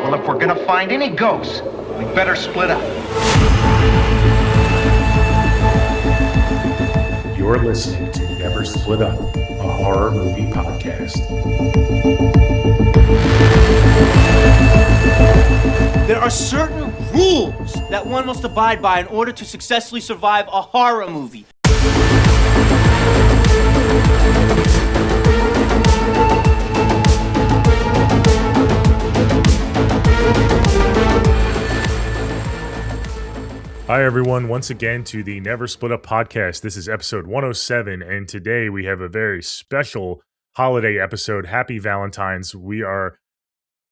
Well, if we're gonna find any ghosts, we better split up. You're listening to Never Split Up, a horror movie podcast. There are certain rules that one must abide by in order to successfully survive a horror movie. Hi, everyone. Once again to the Never Split Up podcast. This is episode 107, and today we have a very special holiday episode. Happy Valentine's. We are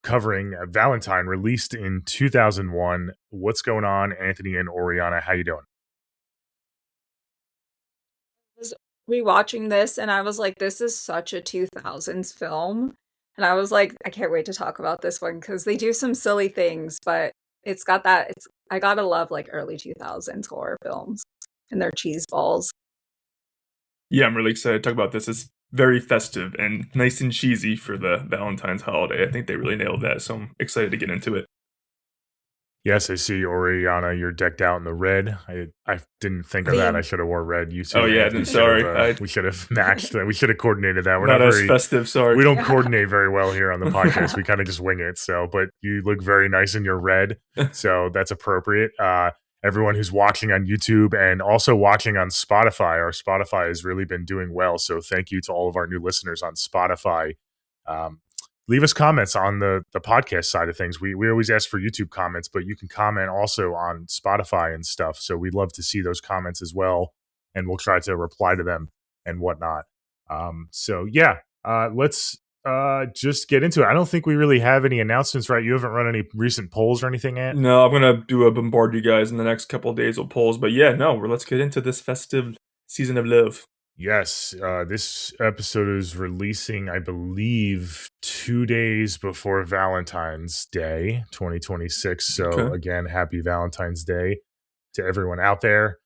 covering Valentine, released in 2001. What's going on, Anthony and Oriana? How you doing? I was rewatching this, and I was like, this is such a 2000s film. And I was like, I can't wait to talk about this one, because they do some silly things, but it's got that, I gotta love like early 2000s horror films and their cheese balls. Yeah, I'm really excited to talk about this. It's very festive and nice and cheesy for the Valentine's holiday. I think they really nailed that, so I'm excited to get into it. Yes, I see, Oriana, you're decked out in the red. I didn't think of that. I should have wore red. You too. Oh, yeah, we sorry. We should have matched that. We should have coordinated that. We're not as very festive, sorry. We don't coordinate very well here on the podcast. We kind of just wing it. So, but you look very nice in your red, so that's appropriate. Everyone who's watching on YouTube and also watching on Spotify, our Spotify has really been doing well. So thank you to all of our new listeners on Spotify. Leave us comments on the podcast side of things. We always ask for YouTube comments, but you can comment also on Spotify and stuff. So we'd love to see those comments as well, and we'll try to reply to them and whatnot. Let's just get into it. I don't think we really have any announcements, right? You haven't run any recent polls or anything yet? No, I'm going to bombard you guys in the next couple of days with polls. But yeah, let's get into this festive season of love. Yes, this episode is releasing, I believe, 2 days before Valentine's Day, 2026. So Again, happy Valentine's Day to everyone out there.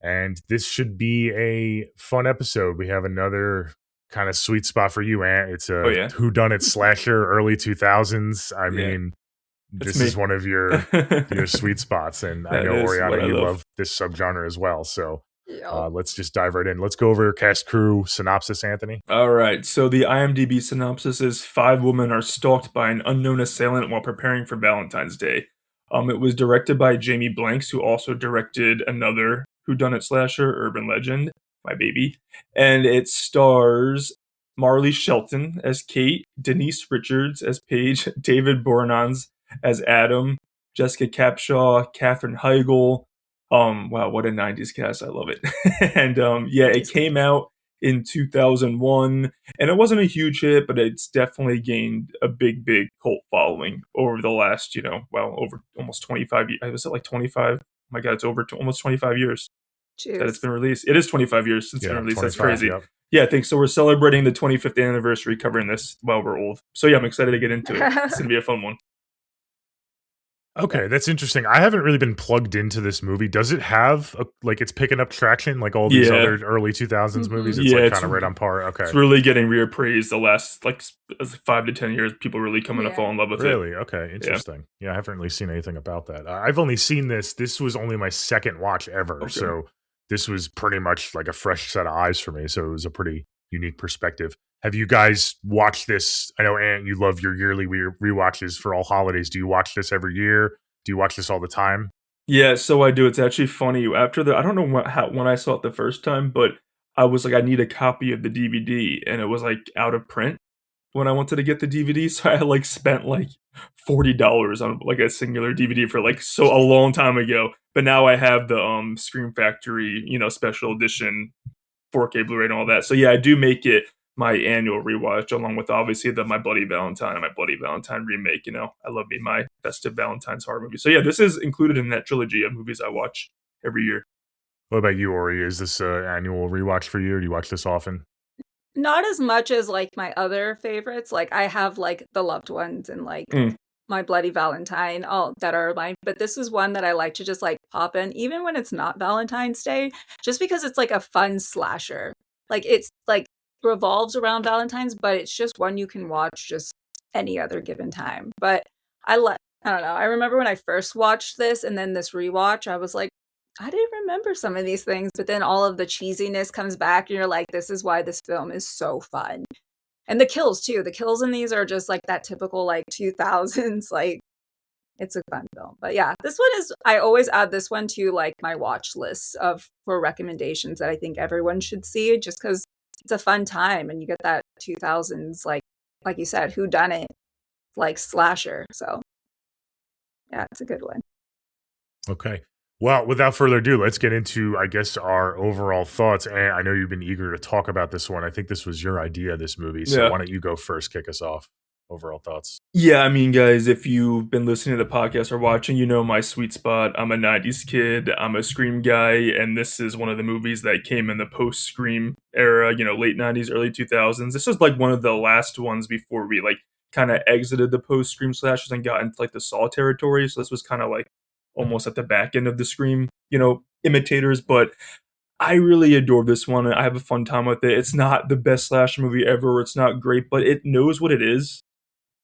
And this should be a fun episode. We have another kind of sweet spot for you, Ant. It's a whodunit slasher, early 2000s. I mean, this is one of your sweet spots. And I know, Oriana, you love this subgenre as well. So let's just dive right in. Let's go over cast, crew, synopsis, Anthony. All right. So the IMDb synopsis is 5 women are stalked by an unknown assailant while preparing for Valentine's Day. It was directed by Jamie Blanks, who also directed another whodunit slasher, Urban Legend, My Baby. And it stars Marley Shelton as Kate, Denise Richards as Paige, David Boreanaz as Adam, Jessica Capshaw, Katherine Heigl. Wow, what a 90s cast. I love it. And it came out in 2001, and it wasn't a huge hit, but it's definitely gained a big cult following over the last, over almost 25 years. Was it like 25? Oh my God, it's over almost 25 years that it's been released. It is 25 years since it's been released. That's crazy. Yep. Yeah, I think so. We're celebrating the 25th anniversary covering this while we're old. So yeah, I'm excited to get into it. It's going to be a fun one. Okay, that's interesting. I haven't really been plugged into this movie. Does it have it's picking up traction like all these other early 2000s movies? It's kind of right on par. Okay, it's really getting reappraised the last 5 to 10 years. People really coming to fall in love with it. Really? Okay, interesting. Yeah, I haven't really seen anything about that. I've only seen this. This was only my second watch ever, so this was pretty much like a fresh set of eyes for me. So it was a pretty unique perspective. Have you guys watched this? I know, Ant, you love your yearly rewatches for all holidays. Do you watch this every year? Do you watch this all the time? Yeah, so I do. It's actually funny. I don't know when I saw it the first time, but I was like, I need a copy of the DVD, and it was out of print when I wanted to get the DVD. So I spent $40 on a singular DVD for a long time ago. But now I have the Scream Factory, special edition 4K Blu-ray and all that. So yeah, I do make it my annual rewatch, along with obviously My Bloody Valentine and My Bloody Valentine remake. I love my festive Valentine's horror movie. So yeah, this is included in that trilogy of movies I watch every year. What about you, Ori? Is this an annual rewatch for you? Or do you watch this often? Not as much as my other favorites. I have The Loved Ones and My Bloody Valentine, all that are mine. But this is one that I like to just pop in, even when it's not Valentine's Day, just because it's a fun slasher. It's revolves around Valentine's, but it's just one you can watch just any other given time. But I I don't know. I remember when I first watched this and then this rewatch, I was like, I didn't remember some of these things, but then all of the cheesiness comes back and you're like, this is why this film is so fun. And the kills too. The kills in these are just like that typical like 2000s, like it's a fun film. But yeah, this one is, I always add this one to like my watch list of for recommendations that I think everyone should see just because it's a fun time and you get that 2000s, like you said, who done it, like slasher. So yeah, it's a good one. Okay. Well, without further ado, let's get into, I guess, our overall thoughts. And I know you've been eager to talk about this one. I think this was your idea, this movie. So why don't you go first, kick us off? Overall thoughts. Yeah, I mean, guys, if you've been listening to the podcast or watching, you know my sweet spot. I'm a 90s kid. I'm a Scream guy. And this is one of the movies that came in the post-Scream era, late 90s, early 2000s. This was like one of the last ones before we like kind of exited the post-Scream slashers and got into like the Saw territory. So this was kind of like almost at the back end of the Scream, imitators. But I really adore this one. And I have a fun time with it. It's not the best slasher movie ever. It's not great, but it knows what it is.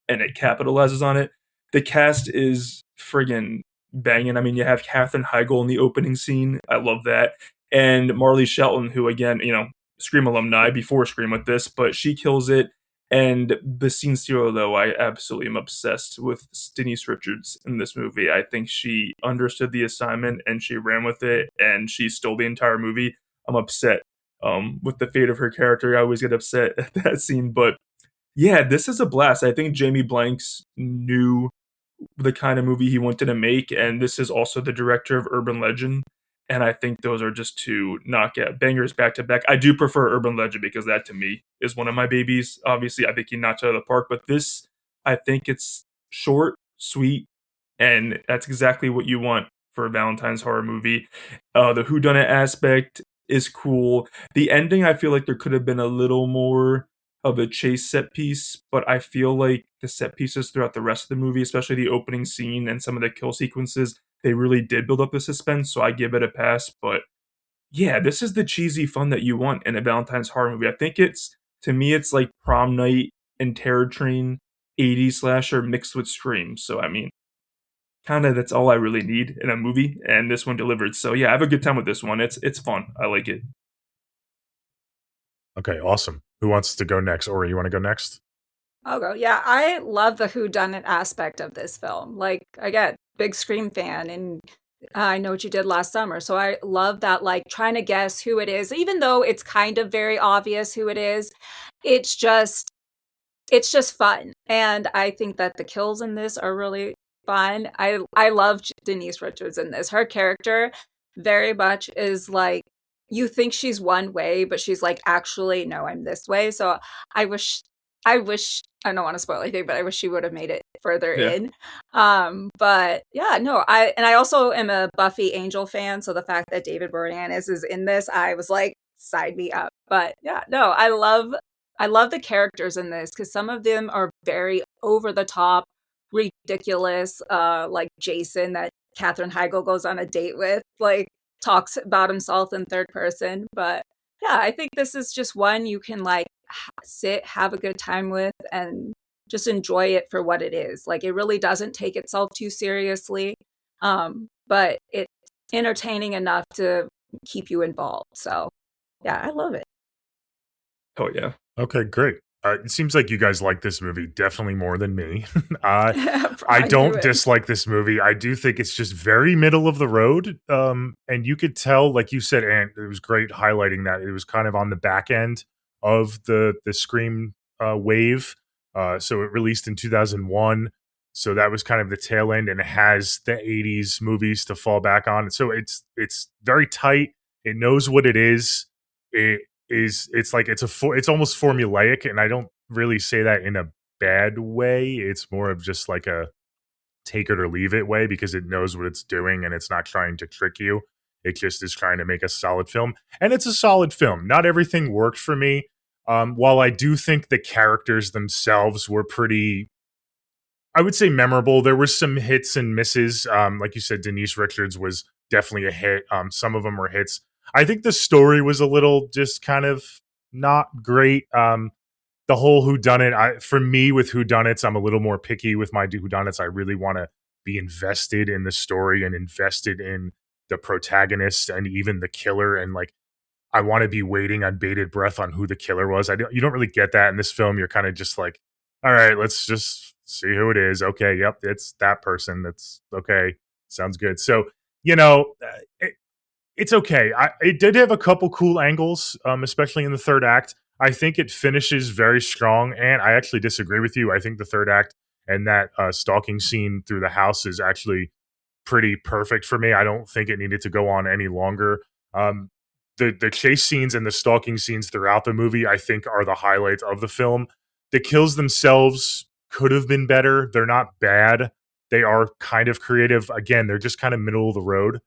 And it capitalizes on it. The cast is friggin' banging. I mean, you have Katherine Heigl in the opening scene. I love that. And Marley Shelton, who again, Scream alumni before Scream with this, but she kills it. And the scene stealer, though, I absolutely am obsessed with Denise Richards in this movie. I think she understood the assignment and she ran with it and she stole the entire movie. I'm upset with the fate of her character. I always get upset at that scene, but yeah, this is a blast. I think Jamie Blanks knew the kind of movie he wanted to make, and this is also the director of Urban Legend. And I think those are just two knockout bangers back to back. I do prefer Urban Legend because that to me is one of my babies. Obviously, I think he knocked it out of the park, but this, I think it's short, sweet, and that's exactly what you want for a Valentine's horror movie. The whodunit aspect is cool. The ending, I feel like there could have been a little more of a chase set piece, but I feel like the set pieces throughout the rest of the movie, especially the opening scene and some of the kill sequences, they really did build up the suspense, so I give it a pass. But yeah, this is the cheesy fun that you want in a Valentine's horror movie. I think to me, it's like Prom Night and Terror Train 80s slasher mixed with Scream. So, I mean, kind of that's all I really need in a movie, and this one delivered. So yeah, I have a good time with this one. It's fun. I like it. Okay, awesome. Who wants to go next? Ori, you want to go next? I'll go. Yeah, I love the whodunit aspect of this film. Like, again, big Scream fan, and I Know What You Did Last Summer. So I love that, like, trying to guess who it is, even though it's kind of very obvious who it is. It's just fun. And I think that the kills in this are really fun. I love Denise Richards in this. Her character very much is like, you think she's one way, but she's like, actually, no, I'm this way. So I wish, I don't want to spoil anything, but I wish she would have made it further in. But yeah, no, I also am a Buffy Angel fan. So the fact that David Boreanaz is in this, I was like, side me up. But yeah, no, I love the characters in this because some of them are very over the top, ridiculous. Like Jason that Katherine Heigl goes on a date with, like talks about himself in third person. But yeah, I think this is just one you can like sit, have a good time with, and just enjoy it for what it is. Like it really doesn't take itself too seriously, but it's entertaining enough to keep you involved. So yeah, I love it. Oh yeah. Okay, great. It seems like you guys like this movie definitely more than me. I don't dislike this movie. I do think it's just very middle of the road. And you could tell, like you said, and it was great highlighting that it was kind of on the back end of the Scream wave. So it released in 2001. So that was kind of the tail end, and it has the 80s movies to fall back on. So it's very tight. It knows what it is. It's almost formulaic, and I don't really say that in a bad way. It's more of just like a take it or leave it way because it knows what it's doing and it's not trying to trick you. It just is trying to make a solid film, and it's a solid film. Not everything worked for me. While I do think the characters themselves were pretty, I would say, memorable. There were some hits and misses. Like you said, Denise Richards was definitely a hit. Some of them were hits. I think the story was a little just kind of not great. The whole whodunit, for me with whodunits, I'm a little more picky with my whodunits. I really want to be invested in the story and invested in the protagonist and even the killer, and like I want to be waiting on bated breath on who the killer was. You don't really get that in this film. You're kind of just like, all right, let's just see who it is. Okay, yep, it's that person. That's okay. Sounds good. So, it's okay. It did have a couple cool angles, especially in the third act. I think it finishes very strong, and I actually disagree with you. I think the third act and that stalking scene through the house is actually pretty perfect for me. I don't think it needed to go on any longer. Um, the chase scenes and the stalking scenes throughout the movie, I think, are the highlights of the film. The kills themselves could have been better. They're not bad. They are kind of creative. Again, they're just kind of middle of the road.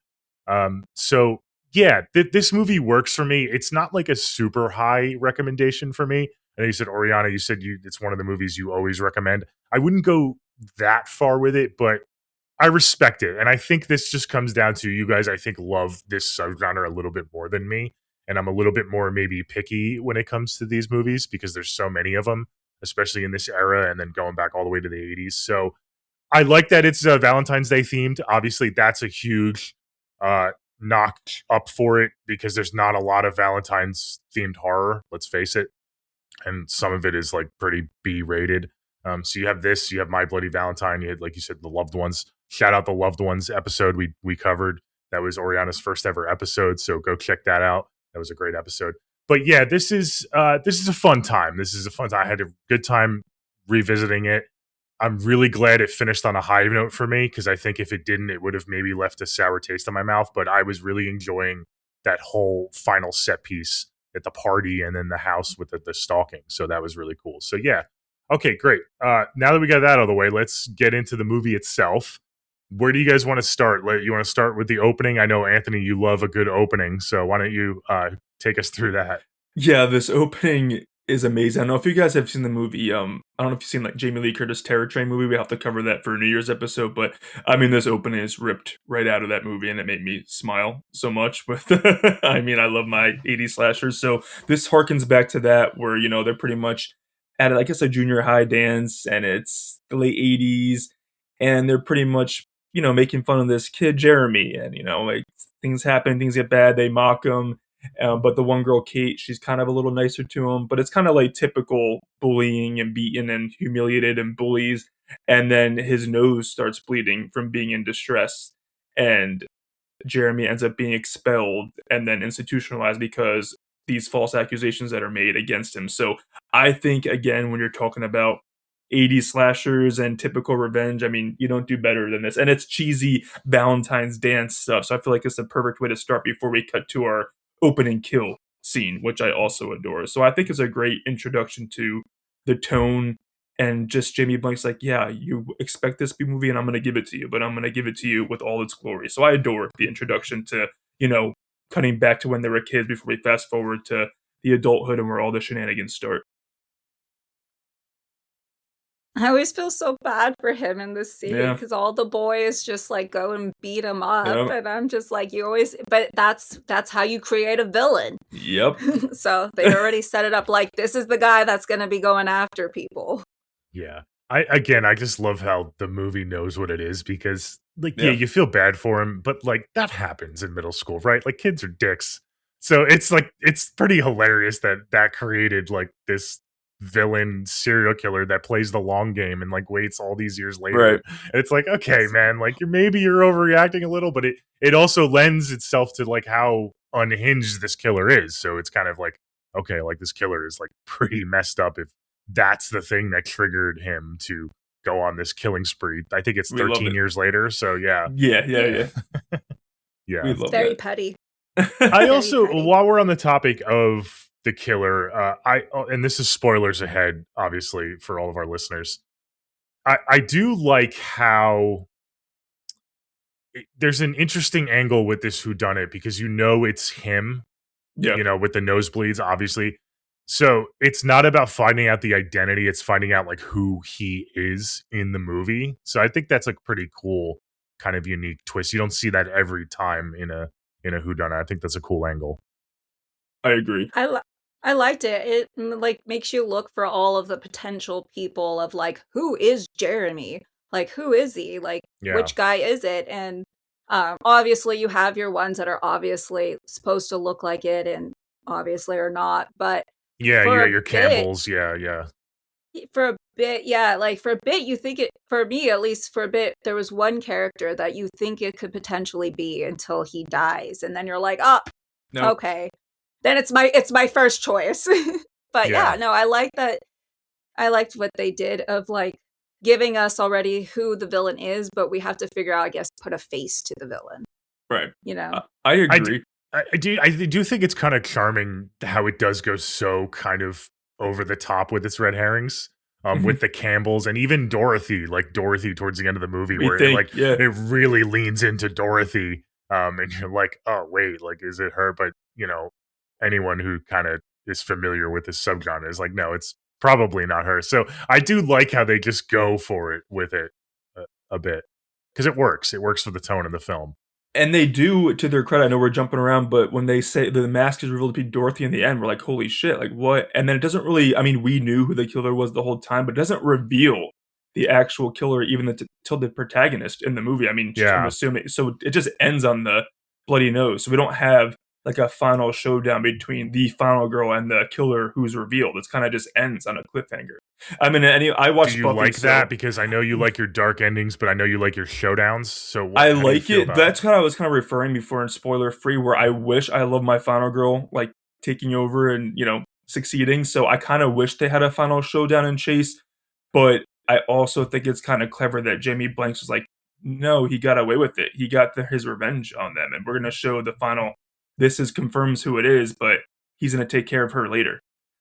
So yeah, this movie works for me. It's not like a super high recommendation for me. I know you said, Oriana, you said it's one of the movies you always recommend. I wouldn't go that far with it, but I respect it. And I think this just comes down to you guys, I think, love this subgenre a little bit more than me. And I'm a little bit more maybe picky when it comes to these movies because there's so many of them, especially in this era and then going back all the way to the 80s. So I like that it's Valentine's Day themed. Obviously, that's a huge knock up for it because there's not a lot of Valentine's themed horror, let's face it. And some of it is like pretty B rated. So you have this, you have My Bloody Valentine, you had, like you said, The Loved Ones. Shout out the Loved Ones episode we covered. That was Oriana's first ever episode, so go check that out. That was a great episode. But yeah, this is a fun time. This is a fun time. I had a good time revisiting it. I'm really glad it finished on a high note for me because I think if it didn't, it would have maybe left a sour taste in my mouth. But I was really enjoying that whole final set piece at the party and then the house with the stalking. So that was really cool. So yeah. Okay, great. Now that we got that out of the way, let's get into the movie itself. Where do you guys want to start? You want to start with the opening? I know, Anthony, you love a good opening. So why don't you take us through that? Yeah, this opening is amazing. I don't know if you guys have seen the movie. I don't know if you've seen like Jamie Lee Curtis Terror Train movie. We have to cover that for a New Year's episode. But I mean, this opening is ripped right out of that movie, and it made me smile so much. But I mean, I love my 80s slashers. So this harkens back to that, where they're pretty much at I guess a junior high dance, and it's the late 80s, and they're pretty much making fun of this kid Jeremy, and like things happen, things get bad, they mock him. But the one girl, Kate, she's kind of a little nicer to him, but it's kind of like typical bullying and beaten and humiliated and bullies. And then his nose starts bleeding from being in distress. And Jeremy ends up being expelled and then institutionalized because these false accusations that are made against him. So I think, again, when you're talking about 80s slashers and typical revenge, I mean, you don't do better than this. And it's cheesy Valentine's dance stuff. So I feel like it's the perfect way to start before we cut to our opening kill scene, which I also adore. So I think it's a great introduction to the tone, and just Jamie Blank's like, yeah, you expect this to be a movie and I'm going to give it to you, but I'm going to give it to you with all its glory. So I adore the introduction to, cutting back to when they were kids before we fast forward to the adulthood and where all the shenanigans start. I always feel so bad for him in this scene because all the boys just like go and beat him up, and I'm just like, but that's how you create a villain. Yep. So they already set it up like this is the guy that's going to be going after people. Yeah. I just love how the movie knows what it is because yeah, you feel bad for him, but like that happens in middle school, right? Like kids are dicks. So it's like, it's pretty hilarious that created like this villain serial killer that plays the long game and like waits all these years later. Right. And it's like, okay, man, like you're overreacting a little, but it also lends itself to like how unhinged this killer is. So it's kind of like, okay, like this killer is like pretty messed up if that's the thing that triggered him to go on this killing spree. I think it's 13 years later. So yeah. Yeah. Yeah. It's very petty. I also, while we're on the topic of the killer, and this is spoilers ahead, obviously, for all of our listeners. I do like how there's an interesting angle with this whodunit because it's him, with the nosebleeds, obviously. So it's not about finding out the identity; it's finding out like who he is in the movie. So I think that's like pretty cool, kind of unique twist. You don't see that every time in a whodunit. I think that's a cool angle. I agree. I liked it. It like makes you look for all of the potential people of like, who is Jeremy? like, who is he? Like, Yeah. which guy is it? And obviously you have your ones that are obviously supposed to look like it and obviously are not. But Yeah, for a your bit, Campbells. Yeah. for a bit, yeah, like for a bit, you think it, for me at least, for a bit, there was one character that you think it could potentially be until he dies. And then you're like, oh, No. okay. Then it's my first choice. But yeah, no, I like that. I liked what they did of like giving us already who the villain is, but we have to figure out, I guess, put a face to the villain. Right. You know? I agree. I do think it's kind of charming how it does go so kind of over the top with its red herrings. With the Campbells and even Dorothy, like Dorothy towards the end of the movie, it really leans into Dorothy. And you're like, oh wait, like is it her? But you know, anyone who kind of is familiar with this subgenre is like, no, it's probably not her. So I do like how they just go for it with it a bit because it works. It works for the tone of the film. And they do, to their credit, I know we're jumping around, but when they say the mask is revealed to be Dorothy in the end, we're like, holy shit, like what? And then it doesn't really, I mean, we knew who the killer was the whole time, but it doesn't reveal the actual killer even till the protagonist in the movie. I mean, I'm assuming. So it just ends on the bloody nose. So we don't have like a final showdown between the final girl and the killer who's revealed. It's kind of just ends on a cliffhanger. I mean, I watched. Do you Buffy, like that? Because I know you like your dark endings, but I know you like your showdowns. So I like it. That's kind of I was kind of referring before in spoiler free, where I wish I love my final girl like taking over and succeeding. So I kind of wish they had a final showdown and chase, but I also think it's kind of clever that Jamie Blanks was like, no, he got away with it. He got his revenge on them, and we're gonna show the final. This confirms who it is, but he's gonna take care of her later.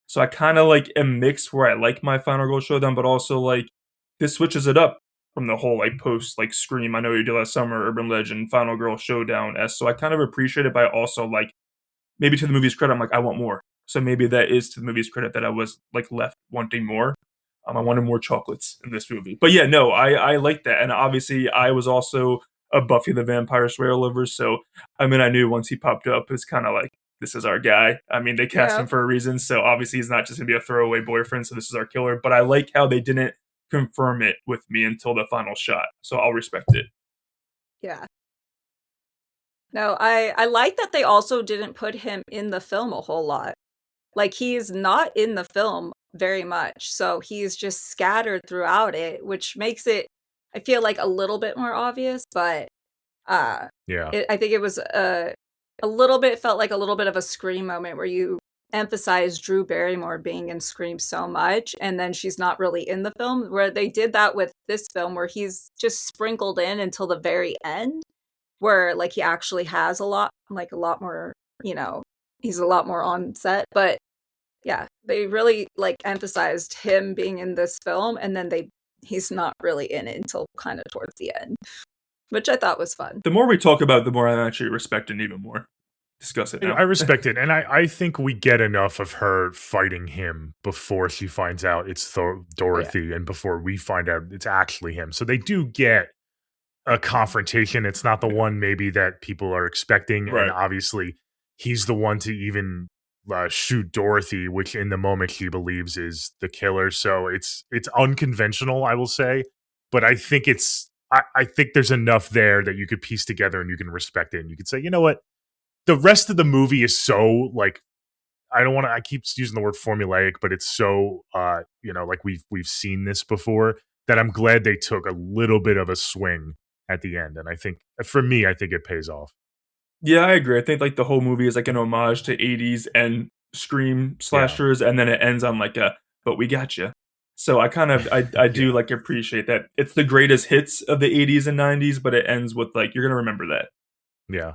So I kind of like a mix where I like my final girl showdown, but also like this switches it up from the whole like post like Scream. I know you did last summer, Urban Legend, Final Girl Showdown. So I kind of appreciate it, but I also like maybe to the movie's credit, I'm like I want more. So maybe that is to the movie's credit that I was like left wanting more. I wanted more chocolates in this movie, but yeah, no, I like that, and obviously I was also a Buffy the Vampire Slayer lover, so I mean I knew once he popped up, it's kind of like this is our guy. I mean, they cast him for a reason, so obviously he's not just going to be a throwaway boyfriend, so this is our killer. But I like how they didn't confirm it with me until the final shot, so I'll respect it. Yeah. No, I like that they also didn't put him in the film a whole lot. Like, he's not in the film very much, so he's just scattered throughout it, which makes it, I feel like, a little bit more obvious, but I think it was a little bit, felt like a little bit of a Scream moment where you emphasize Drew Barrymore being in Scream so much, and then she's not really in the film, where they did that with this film, where he's just sprinkled in until the very end, where like he actually has a lot more, he's a lot more on set. But yeah, they really like emphasized him being in this film, and then he's not really in it until kind of towards the end, which I thought was fun. The more we talk about it, the more I'm actually respecting even more. Discuss it now. I respect it, and I think we get enough of her fighting him before she finds out it's Dorothy, and before we find out it's actually him. So they do get a confrontation. It's not the one maybe that people are expecting, right. And obviously he's the one to even shoot Dorothy, which in the moment she believes is the killer. So it's unconventional, I will say, but I think I think there's enough there that you could piece together and you can respect it, and you could say, you know what, the rest of the movie is so like, I keep using the word formulaic, but it's so like we've seen this before, that I'm glad they took a little bit of a swing at the end. And I think for me, I think it pays off. Yeah, I agree. I think like the whole movie is like an homage to 80s and Scream slashers, and then it ends on like but we got you. So I kind of I do like appreciate that it's the greatest hits of the 80s and 90s, but it ends with like you're gonna remember that. Yeah.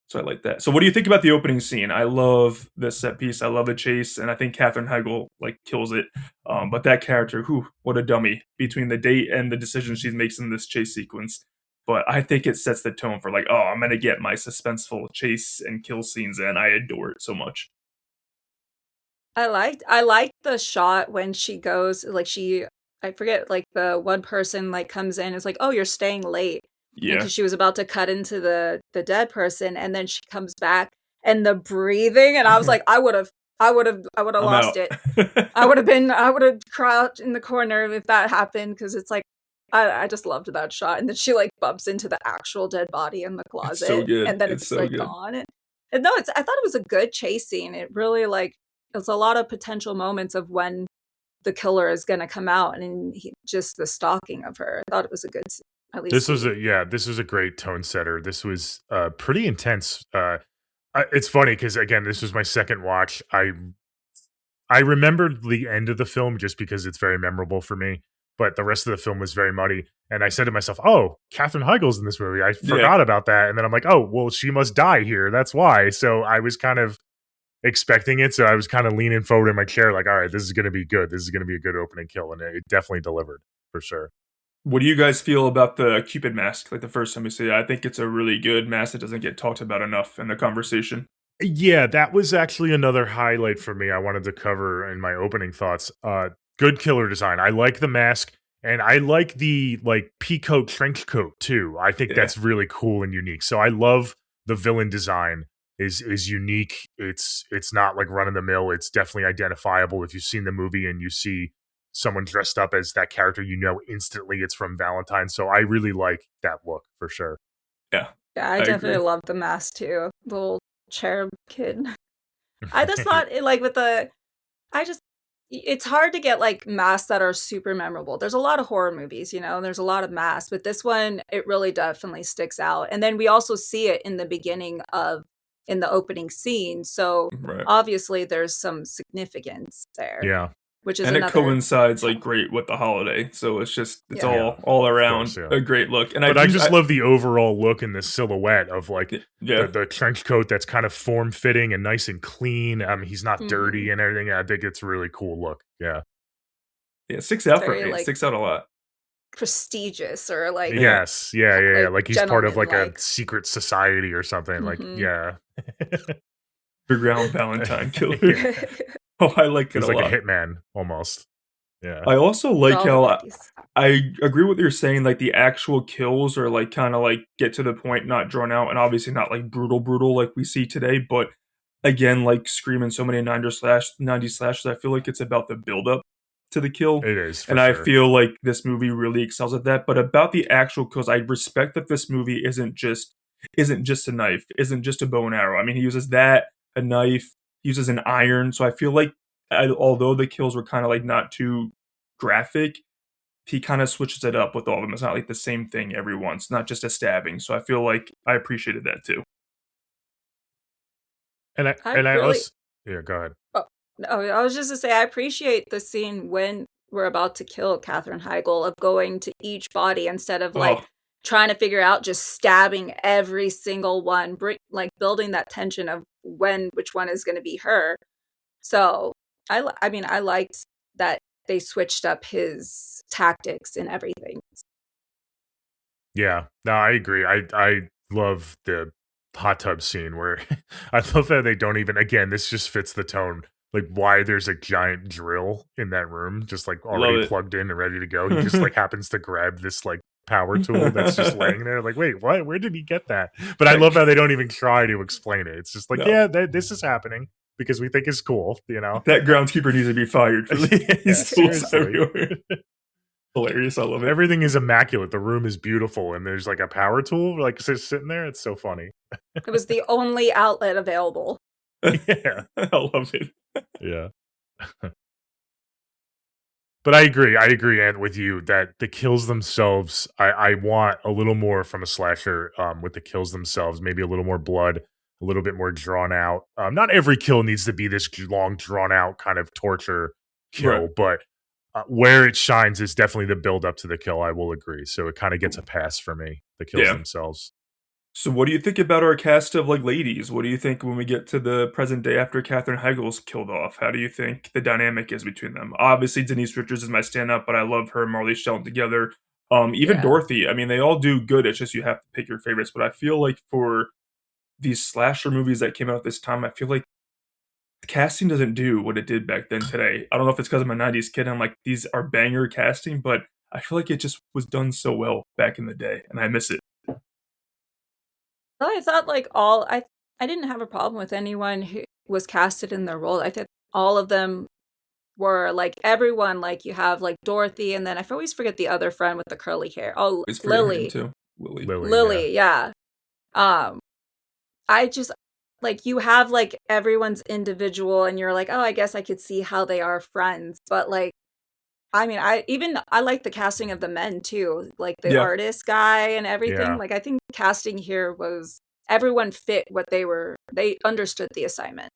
So I like that. So what do you think about the opening scene? I love this set piece. I love the chase, and I think Katherine Heigl like kills it. But that character, what a dummy between the date and the decisions she makes in this chase sequence. But I think it sets the tone for like, oh, I'm gonna get my suspenseful chase and kill scenes, and I adore it so much. I liked the shot when she goes, like I forget, like the one person like comes in and is like, oh, you're staying late. Yeah. Because she was about to cut into the dead person, and then she comes back, and the breathing, and I was like, I would have lost it. I would have crouched in the corner if that happened, because it's like, I just loved that shot. And then she like bumps into the actual dead body in the It's so closet, good. and then It's it's so like good. gone. And no, I thought it was a good chase scene. It really like it's a lot of potential moments of when the killer is going to come out, and just the stalking of her. I thought it was a good, at least. This was a great tone setter. This was pretty intense. It's funny because again, this was my second watch. I remembered the end of the film just because it's very memorable for me, but the rest of the film was very muddy. And I said to myself, "Oh, Katherine Heigl's in this movie. I Yeah. forgot about that." And then I'm like, "Oh, well, she must die here. That's why." So I was kind of expecting it. So I was kind of leaning forward in my chair, like, "All right, this is going to be good. This is going to be a good opening kill," and it definitely delivered for sure. What do you guys feel about the Cupid mask? Like the first time we see it, I think it's a really good mask that doesn't get talked about enough in the conversation. Yeah, that was actually another highlight for me I wanted to cover in my opening thoughts. Good killer design. I like the mask, and I like the like peacoat trench coat too. I think Yeah. that's really cool and unique. So I love the villain design is unique. It's not like run of the mill. It's definitely identifiable. If you've seen the movie and you see someone dressed up as that character, you know instantly it's from Valentine. So I really like that look for sure. Yeah. Yeah, I I definitely agree. love the mask too. Little cherub kid. I just thought it, like with the I just it's hard to get like masks that are super memorable. There's a lot of horror movies, and there's a lot of masks, but this one it really definitely sticks out. And then we also see it in the beginning of in the opening scene. So Right. obviously there's some significance there, Yeah. which is And it another coincides like great with the holiday, so it's just it's Yeah. all Of around course, yeah. a great look. And But I just love the overall look and the silhouette of like yeah, the trench coat that's kind of form fitting and nice and clean. He's not Mhm. dirty and everything. I think it's a really cool look. Yeah. yeah, it sticks out for Very me. It like sticks out a lot. prestigious or like Yeah, Yes. Yeah. Yeah. Yeah. like Like he's part of gentleman like a like. secret society or something. Like, Mhm. yeah. underground Valentine killer. Yeah. Oh, I like it He's a like a lot. hitman almost. Yeah. I also For like all the how goodies. I agree with what you're saying. Like the actual kills are like kind of like get to the point, not drawn out, and obviously not like brutal like we see today. But again, like screaming so many 90s slashes, I feel like it's about the build up to the kill. It is for And I sure. feel like this movie really excels at that. But about the actual kills, I respect that this movie isn't just a knife, isn't just a bow and arrow. I mean, he uses that, a knife, he uses an iron. So I feel like although the kills were kind of like not too graphic, he kind of switches it up with all of them. It's not like the same thing every once, not just a stabbing. So I feel like I appreciated that too. I And I really also yeah, go ahead. Oh, no, I was just to say I appreciate the scene when we're about to kill Katherine Heigl of going to each body instead of like Oh, trying to figure out just stabbing every single one, like building that tension of which one is going to be her. So I mean I liked that they switched up his tactics and everything. Yeah, no, I agree. I love the hot tub scene where I love that they don't even again, this just fits the tone. Like why there's a giant drill in that room, just like love already plugged in and ready to go. He just like happens to grab this like power tool that's just it. laying there. Like, wait, what? Where did he get that? But I love how they don't even try to explain it. It's just like, No, yeah, this is happening because we think it's cool, you know? that groundskeeper needs to be fired for Yeah, these tools seriously. everywhere. Hilarious. I love it. Everything is immaculate. The room is beautiful, and there's like a power tool like just sitting there. It's so funny. It was the only outlet available. Yeah, I love it. yeah. But I agree. I agree, and with you that the kills themselves, I want a little more from a slasher with the kills themselves. Maybe a little more blood, a little bit more drawn out. Not every kill needs to be this long, drawn out kind of torture Right. kill, but where it shines is definitely the build up to the kill. I will agree. So it kind of gets a pass for me. The kills Yeah. themselves. So what do you think about our cast of like ladies? What do you think when we get to the present day after Katherine Heigl's killed off? How do you think the dynamic is between them? Obviously Denise Richards is my stand up, but I love her and Marley Shelton together. Even Yeah. Dorothy. I mean, they all do good. It's just you have to pick your favorites. But I feel like for these slasher movies that came out this time, I feel like the casting doesn't do what it did back then today. I don't know if it's because I'm a 90s kid. I'm like, these are banger casting, but I feel like it just was done so well back in the day, and I miss it. I thought like I didn't have a problem with anyone who was casted in their role. I think all of them were like everyone, like you have like Dorothy, and then I always forget the other friend with the curly hair. Oh, Always forget her name Lily. too. Lily. Lily, yeah. Um, I just like you have like everyone's individual, and you're like, oh, I guess I could see how they are friends. But like, I mean, I like the casting of the men too, like the Yeah. artist guy and everything. Yeah. Like I think casting here was everyone fit what they understood the assignment.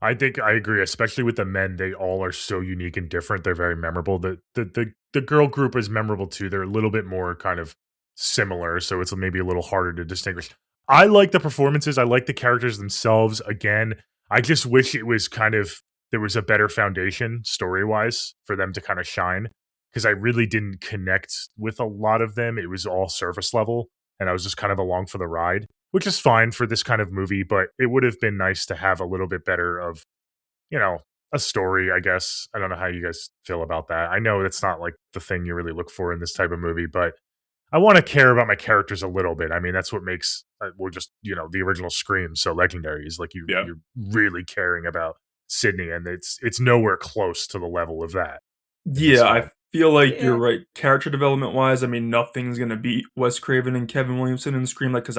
I think I agree, especially with the men. They all are so unique and different. They're very memorable. The girl group is memorable too. They're a little bit more kind of similar, so it's maybe a little harder to distinguish. I like the performances. I like the characters themselves. Again, I just wish it was kind of there was a better foundation story wise for them to kind of shine because I really didn't connect with a lot of them. It was all surface level, and I was just kind of along for the ride, which is fine for this kind of movie, but it would have been nice to have a little bit better of, you know, a story, I guess. I don't know how you guys feel about that. I know it's not like the thing you really look for in this type of movie, but I want to care about my characters a little bit. I mean, that's what makes we're just, the original Scream so legendary is like Yeah. you're really caring about Sydney, and it's nowhere close to the level of that. Yeah, I feel like you're Yeah. right. Character development wise, I mean, nothing's gonna beat Wes Craven and Kevin Williamson in Scream, like, because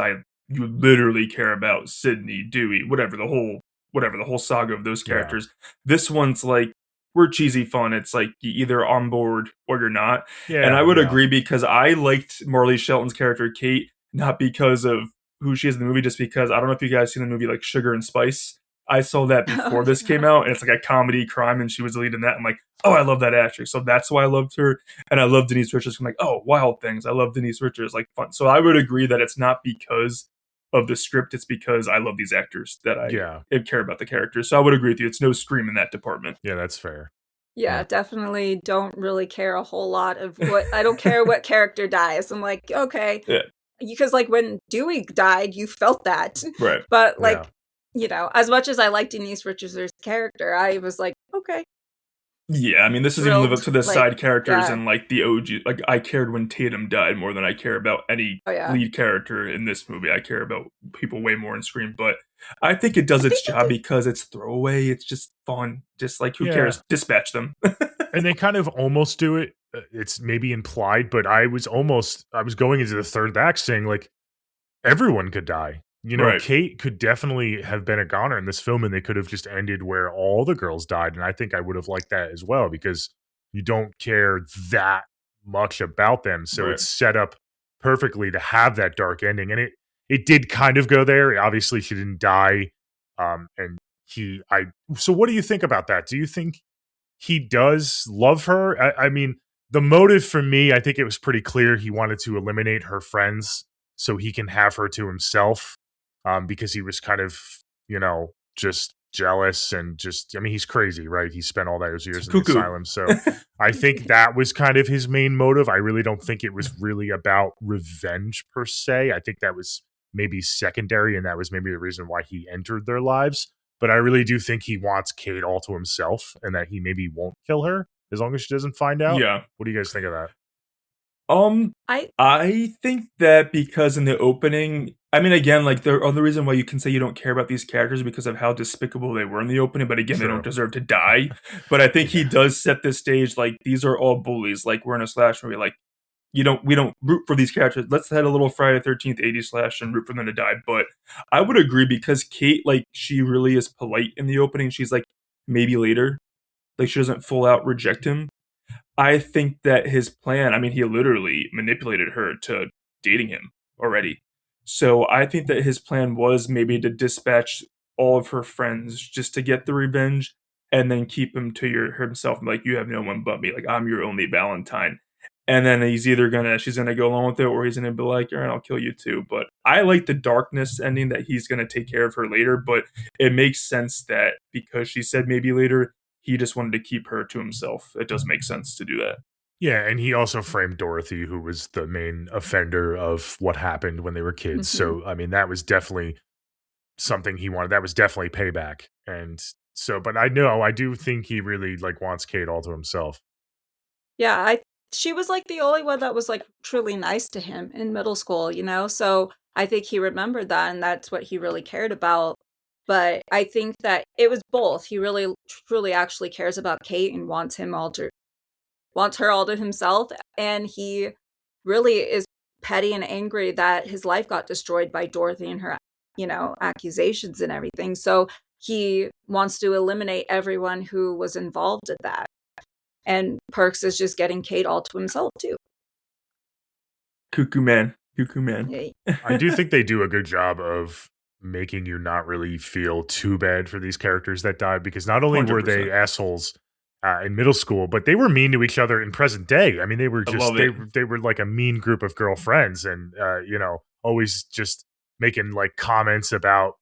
you literally care about Sydney, Dewey, whatever the whole saga of those Yeah. characters. This one's like we're cheesy fun. It's like you either on board or you're not. And I Yeah, would yeah. agree because I liked Marley Shelton's character Kate, not because of who she is in the movie, just because I don't know if you guys seen the movie like Sugar and Spice. I saw that before this came out, and it's like a comedy crime, and she was the lead in that. I'm like, oh, I love that actress. So that's why I loved her. And I love Denise Richards. I'm like, oh, Wild Things. I love Denise Richards. Like, fun. So I would agree that it's not because of the script. It's because I love these actors that I care about the characters. So I would agree with you. It's no Scream in that department. Yeah, that's fair. Yeah, definitely don't really care a whole lot of what I don't care what character dies. I'm like, okay. Yeah. Because like when Dewey died, you felt that. Right. But like, Yeah. as much as I like Denise Richards' character, I was like, okay. Yeah, I mean, this doesn't even live up to the Like, side characters yeah. and like the OG. Like, I cared when Tatum died more than I care about any Oh, yeah. lead character in this movie. I care about people way more in Scream, but I think it does I its think job because it's throwaway. It's just fun. Just like, who Yeah. cares? Dispatch them. And they kind of almost do it. It's maybe implied, but I was going into the third act saying like everyone could die. Right. Kate could definitely have been a goner in this film, and they could have just ended where all the girls died. And I think I would have liked that as well because you don't care that much about them. So Right. it's set up perfectly to have that dark ending. And it did kind of go there. Obviously, she didn't die. And so what do you think about that? Do you think he does love her? I mean, the motive for me, I think it was pretty clear. He wanted to eliminate her friends so he can have her to himself, because he was kind of, just jealous and I mean, he's crazy, right? He spent all those years in the asylum. So I think that was kind of his main motive. I really don't think it was really about revenge per se. I think that was maybe secondary, and that was maybe the reason why he entered their lives. But I really do think he wants Kate all to himself and that he maybe won't kill her as long as she doesn't find out. Yeah. What do you guys think of that? I think that because in the opening, I mean, again, like the other reason why you can say you don't care about these characters because of how despicable they were in the opening, but again, they don't deserve to die. But I think he does set the stage like these are all bullies. Like we're in a slash movie. Like we don't root for these characters. Let's head a little Friday 13th 80s slash and root for them to die. But I would agree because Kate, like, she really is polite in the opening. She's like, maybe later. Like she doesn't full out reject him. I think that his plan, I mean, he literally manipulated her to dating him already. So I think that his plan was maybe to dispatch all of her friends just to get the revenge and then keep him to himself. Like, you have no one but me. Like, I'm your only Valentine. And then she's gonna go along with it, or he's gonna be like, all right, I'll kill you too. But I like the darkness ending that he's gonna take care of her later. But it makes sense that because she said maybe later, he just wanted to keep her to himself. It does make sense to do that. Yeah, and he also framed Dorothy, who was the main offender of what happened when they were kids. So, I mean, that was definitely something he wanted. That was definitely payback. And so, but I do think he really like wants Kate all to himself. Yeah, she was like the only one that was like truly nice to him in middle school, So I think he remembered that, and that's what he really cared about. But I think that it was both. He really, truly actually cares about Kate and wants her all to himself. And he really is petty and angry that his life got destroyed by Dorothy and her, accusations and everything. So he wants to eliminate everyone who was involved in that. And Perks is just getting Kate all to himself, too. Cuckoo man. I do think they do a good job of making you not really feel too bad for these characters that died, because not only were they 100%. assholes in middle school, but they were mean to each other in present day. I mean, they were just they were like a mean group of girlfriends, and always just making like comments about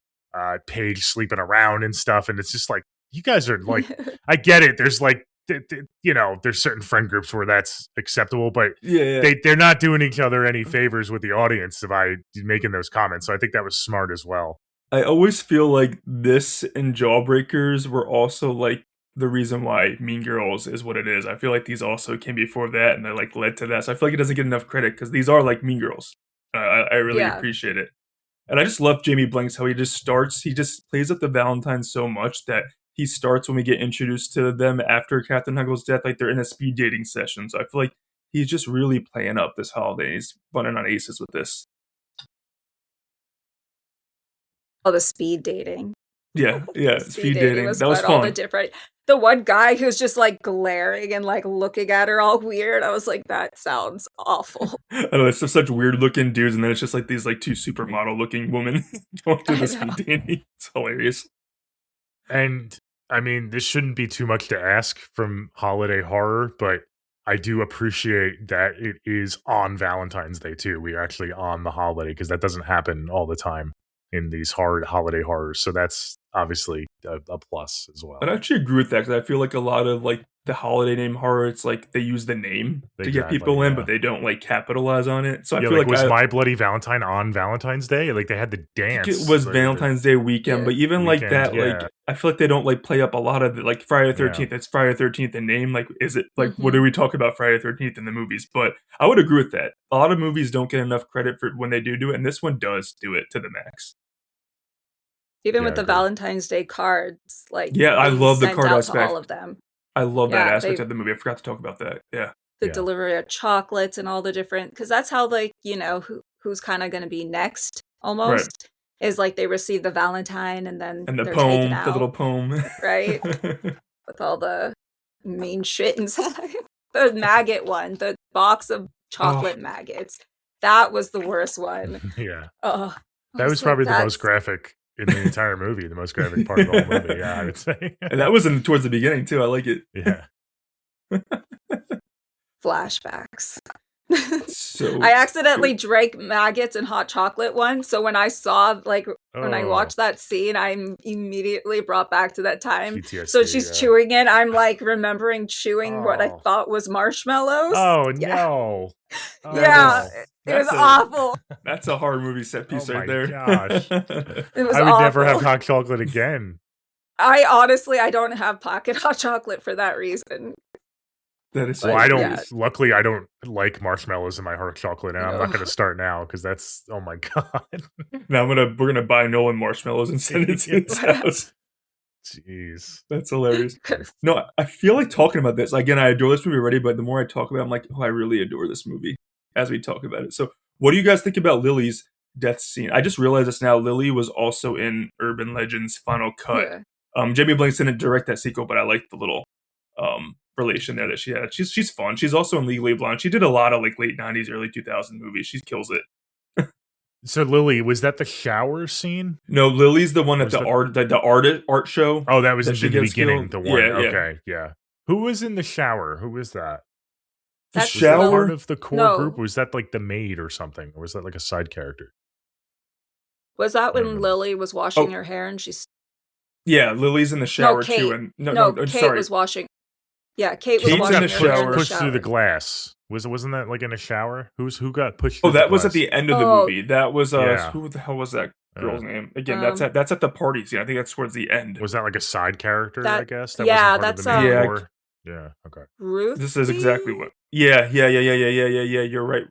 Paige sleeping around and stuff. And it's just like, you guys are like, I get it. There's like, there's certain friend groups where that's acceptable, but they're not doing each other any favors with the audience by making those comments. So I think that was smart as well. I always feel like this and Jawbreakers were also like the reason why Mean Girls is what it is. I feel like these also came before that, and they like led to that. So I feel like it doesn't get enough credit because these are like Mean Girls. I really appreciate it. And I just love Jamie Blanks, how he just plays up the Valentine so much that he starts when we get introduced to them after Katherine Heigl's death, like they're in a speed dating session. So I feel like he's just really playing up this holiday. He's running on aces with this. Oh, the speed dating. Yeah, speed dating. That was fun. All the one guy who's just like glaring and like looking at her all weird. I was like, that sounds awful. I know, it's such weird looking dudes, and then it's just like these like two supermodel looking women going through the speed dating. It's hilarious. And I mean, this shouldn't be too much to ask from holiday horror, but I do appreciate that it is on Valentine's Day too. We're actually on the holiday, because that doesn't happen all the time in these hard holiday horrors. So that's obviously a plus as well. I actually agree with that, because I feel like a lot of like the holiday name horror, it's like they use the name to get people in, but they don't like capitalize on it. So I feel like was My Bloody Valentine on Valentine's Day? Like they had the dance. It was like, Valentine's Day weekend, but even like that, like I feel like they don't like play up a lot of the, like Friday the 13th. It's Friday the 13th in name. Like, is it like what do we talk about Friday the 13th in the movies? But I would agree with that. A lot of movies don't get enough credit for when they do it, and this one does do it to the max. Even with the Valentine's Day cards, like I love the card aspect. All of them. I love that aspect of the movie. I forgot to talk about that. Yeah, the delivery of chocolates and all the different, because that's how like who's kind of going to be next almost is like they receive the Valentine and then the they're poem, taken out, the little poem, right, with all the mean shit inside. The maggot one, the box of chocolate maggots, that was the worst one. Yeah, that was probably the most graphic in the entire movie, the most graphic part of the whole movie. Yeah, I would say. And that was towards the beginning too. I like it. Yeah. Flashbacks. So I accidentally drank maggots and hot chocolate once, so when I saw when I watched that scene, I'm immediately brought back to that time. PTSD, so she's chewing it. I'm like remembering chewing what I thought was marshmallows. Oh no. Oh, yeah. It was awful. That's a horror movie set piece right there. Gosh. It was I would awful. never have hot chocolate again. I don't have pocket hot chocolate for that reason. That is well, I don't. Yeah. Luckily, I don't like marshmallows in my hot chocolate, and I'm not going to start now because that's oh my god. Now we're gonna buy Nolan marshmallows and send it to his house. Jeez, that's hilarious. No, I feel like talking about this again. I adore this movie already, but the more I talk about it, I'm like, oh, I really adore this movie. As we talk about it, so what do you guys think about Lily's death scene? I just realized this now. Lily was also in Urban Legend's final cut. Yeah. Jamie Blanks didn't direct that sequel, but I liked the little relation there that she had. She's fun. She's also in Legally Blonde. She did a lot of like late 90s, early 2000s movies. She kills it. So Lily, was that the shower scene? No, Lily's the one at the art show. Oh, that was in the beginning. Killed. The one. Okay, yeah. Who was in the shower? Who was that? The shower? Was that part of the core group? Was that like the maid or something? Or was that like a side character? Was that when Lily was washing her hair and she's... Yeah, Lily's in the shower too. And Kate was washing... Yeah, Kate was washing her hair. Pushed through the glass. Wasn't that like in a shower? Who got pushed through the glass? Was at the end of the movie. That was who the hell was that girl's name? Again, that's at the party scene. I think that's towards the end. Was that like a side character, I guess? That that's yeah, okay. Ruth. This is exactly what. Yeah. You're right.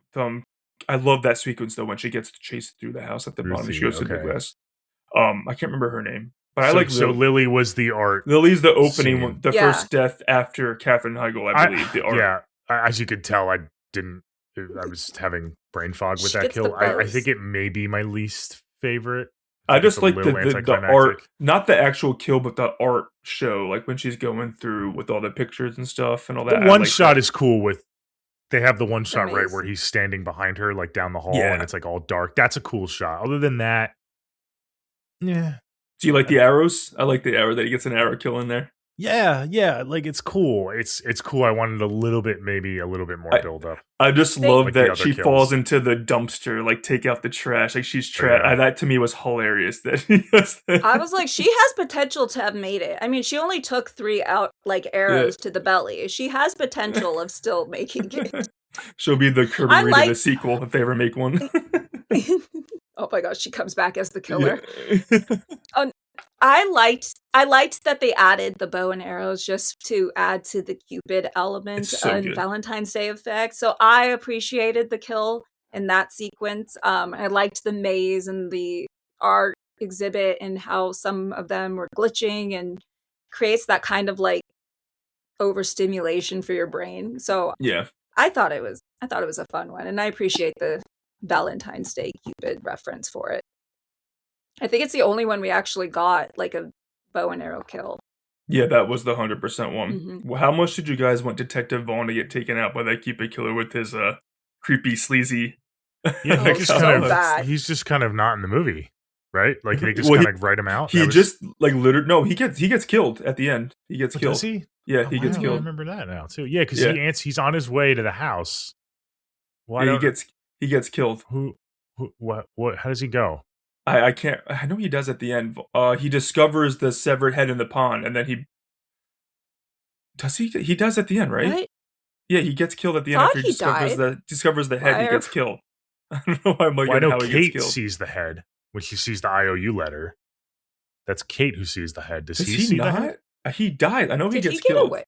I love that sequence though when she gets chased through the house at the bottom. She goes through the glass. I can't remember her name. But I like so Lily was the art. Lily's the opening scene. one, the first death after Katherine Heigl, I believe. The art. Yeah, as you could tell, I was having brain fog with that kill. I think it may be my least favorite. I just like the art, not the actual kill, but the art show, like when she's going through with all the pictures and stuff and all that. The one shot is cool they have the one shot right where he's standing behind her, like down the hall, and it's like all dark. That's a cool shot. Other than that, yeah. Do you like the arrows? I like the arrow that he gets an arrow kill in there. Yeah, like it's cool. It's cool. I wanted maybe a little bit more build up. I just love that she falls into the dumpster, like take out the trash, like she's trash. That to me was hilarious. I was like, she has potential to have made it. I mean, she only took 3 out like arrows to the belly. She has potential of still making it. She'll be the Kirby Reed of the sequel if they ever make one. Oh my gosh, she comes back as the killer. I liked that they added the bow and arrows just to add to the Cupid element and Valentine's Day effect. So I appreciated the kill in that sequence. I liked the maze and the art exhibit and how some of them were glitching and creates that kind of like overstimulation for your brain. So yeah, I thought it was a fun one, and I appreciate the Valentine's Day Cupid reference for it. I think it's the only one we actually got, like a bow and arrow kill. Yeah, that was the 100% one. Mm-hmm. Well, how much did you guys want Detective Vaughn to get taken out by that Cupid killer with his creepy, sleazy... Yeah, he's just kind of not in the movie, right? Like, they just kind of write him out? He gets killed at the end. He gets killed. Does he? Yeah, he gets killed. I remember that now, too. Yeah, because he's on his way to the house. He gets killed. What? How does he go? I can't. I know he does at the end. He discovers the severed head in the pond, and then he does. He does at the end, right? What? Yeah, he gets killed at the end after he discovers the head. He gets killed. I don't know why I'm looking at how he gets killed. Kate sees the head when she sees the IOU letter. That's Kate who sees the head. Does he see the head? He dies. I know he gets killed. Away?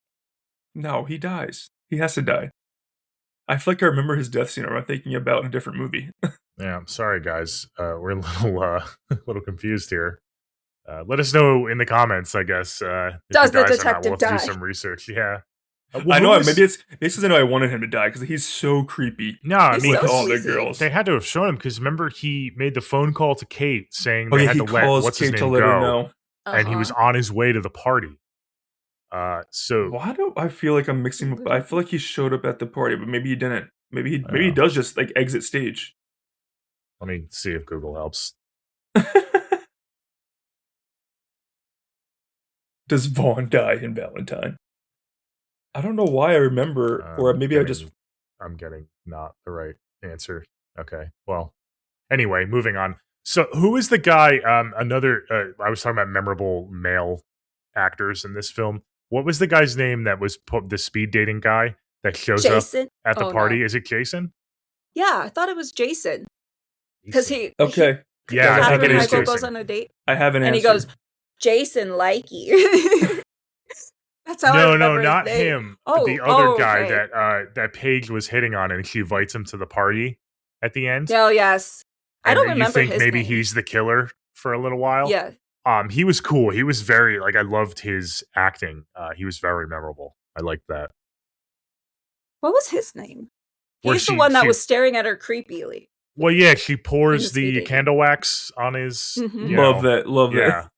No, he dies. He has to die. I feel like I remember his death scene, or I'm thinking about in a different movie. Yeah, I'm sorry, guys. We're a little confused here. Let us know in the comments, I guess. Does the detective die? We'll do some research. Yeah. I know. Maybe it's because I know I wanted him to die because he's so creepy. No, I mean, with all the girls. They had to have shown him because remember he made the phone call to Kate saying they had to let what's his name go, and he was on his way to the party. So why do I feel like I'm mixing up? I feel like he showed up at the party, but maybe he didn't. Maybe he does just like exit stage. Let me see if Google helps. Does Vaughn die in Valentine? I don't know why I remember, or maybe I'm getting not the right answer. Okay, well, anyway, moving on. So, who is the guy? I was talking about memorable male actors in this film. What was the guy's name that was the speed dating guy that shows up at the party? No. Is it Jason? Yeah, I thought it was Jason. Because okay. I think it is Jason. Goes on a date. I have an answer. And he goes, Jason Likey. That's how I remember not him. The other guy that Paige was hitting on, and she invites him to the party at the end. Oh, yes. I don't remember his name. Maybe he's the killer for a little while? Yeah. He was cool. He was very, I loved his acting. He was very memorable. I liked that. What was his name? He's the one that was staring at her creepily. Well, yeah, she pours the candle wax on his... Mm-hmm. Love that.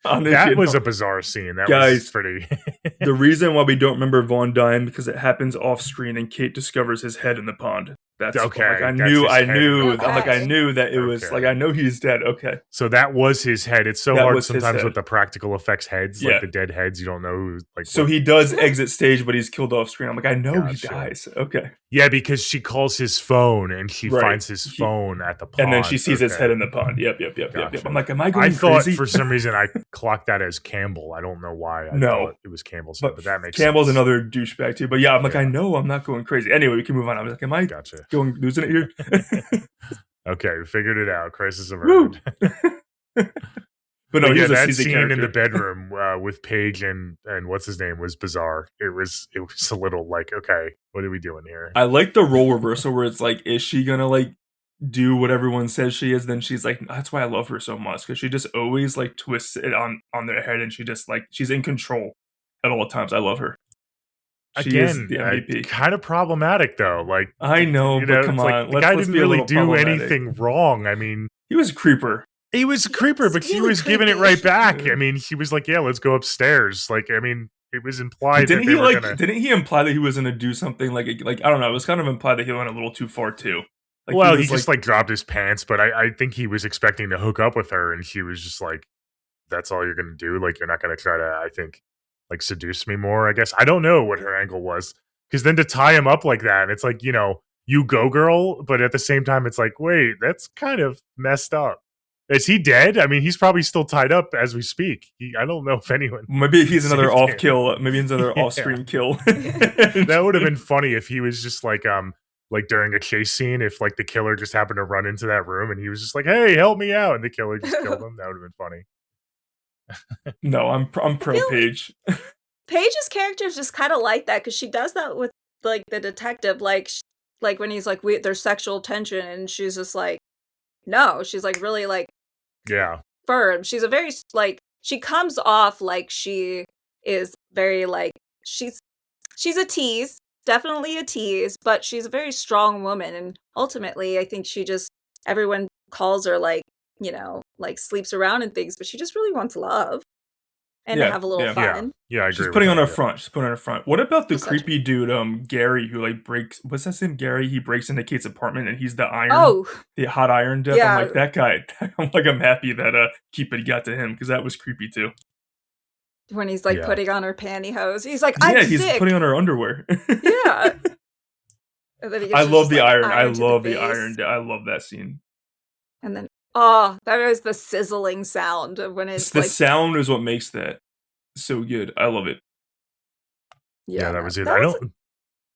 That was a bizarre scene. That was pretty... The reason why we don't remember Vaughn dying because it happens off screen and Kate discovers his head in the pond. That's okay. I knew that it was I know he's dead. Okay. So that was his head. It's so hard sometimes with the practical effects heads, like the dead heads. You don't know who. So he does exit stage, but he's killed off screen. I'm like, I know he dies. Okay. Yeah, because she calls his phone and she finds his phone at the pond, and then she sees his head in the pond. Yep. I'm like, am I going crazy? I thought for some reason I clocked that as Campbell. I don't know why. I thought it was Campbell's head, but that makes Campbell's sense. Another douchebag too. But yeah, I'm like, I know I'm not going crazy. Anyway, we can move on. I was like, am I losing it here? Okay, we figured it out. Crisis averted. But no, that scene in the bedroom with Paige and what's his name was bizarre. It was a little like, okay, what are we doing here? I like the role reversal where it's like, is she gonna like do what everyone says she is, then she's like, that's why I love her so much, because she just always like twists it on their head, and she just like she's in control at all times. I love her. She is Again, the MVP. kind of problematic though. Like, I know, but come it's like on, the guy let's didn't be a really little do problematic. anything wrong. I mean, he was a creeper. He was a creeper, but he was giving it right back. I mean, he was like, "Yeah, let's go upstairs." Like, I mean, it was implied didn't that he they were gonna. Didn't he imply that he was gonna do something like I don't know? It was kind of implied that he went a little too far too. Like, well, he just like dropped his pants, but I think he was expecting to hook up with her, and she was just like, "That's all you're gonna do? Like, you're not gonna try to, I think, like seduce me more?" I guess I don't know what her angle was, because then to tie him up like that, it's like, you go, girl, but at the same time, it's like, wait, that's kind of messed up. Is he dead? I mean, he's probably still tied up as we speak. I don't know if anyone. Maybe he's another off kill. Maybe he's another off-screen kill. That would have been funny if he was just like during a chase scene, if like the killer just happened to run into that room and he was just like, "Hey, help me out," and the killer just killed him. That would have been funny. No, I'm pro Paige. Paige's character is just kind of like that, because she does that with like the detective, like when he's like, there's sexual tension, and she's just like, no, she's like really like, yeah, firm. She's a very like, she comes off like she is very like, she's a tease, definitely a tease, but she's a very strong woman, and ultimately I think everyone calls her like, like sleeps around and things, but she just really wants love and to have a little fun. Yeah, I agree. She's putting on her front. She's putting on her front. What about the creepy dude, Gary, who like breaks? What's that name? Gary. He breaks into Kate's apartment, and he's the hot iron death. Yeah. I'm like, that guy. I'm happy that Keepa got to him, because that was creepy too. When he's like putting on her pantyhose, he's like, "I'm he's sick." putting on her underwear. Yeah. I love the iron. I love the iron. I love that scene. And then, that is the sizzling sound of when it's the sound is what makes that so good. I love it. Yeah, that was it.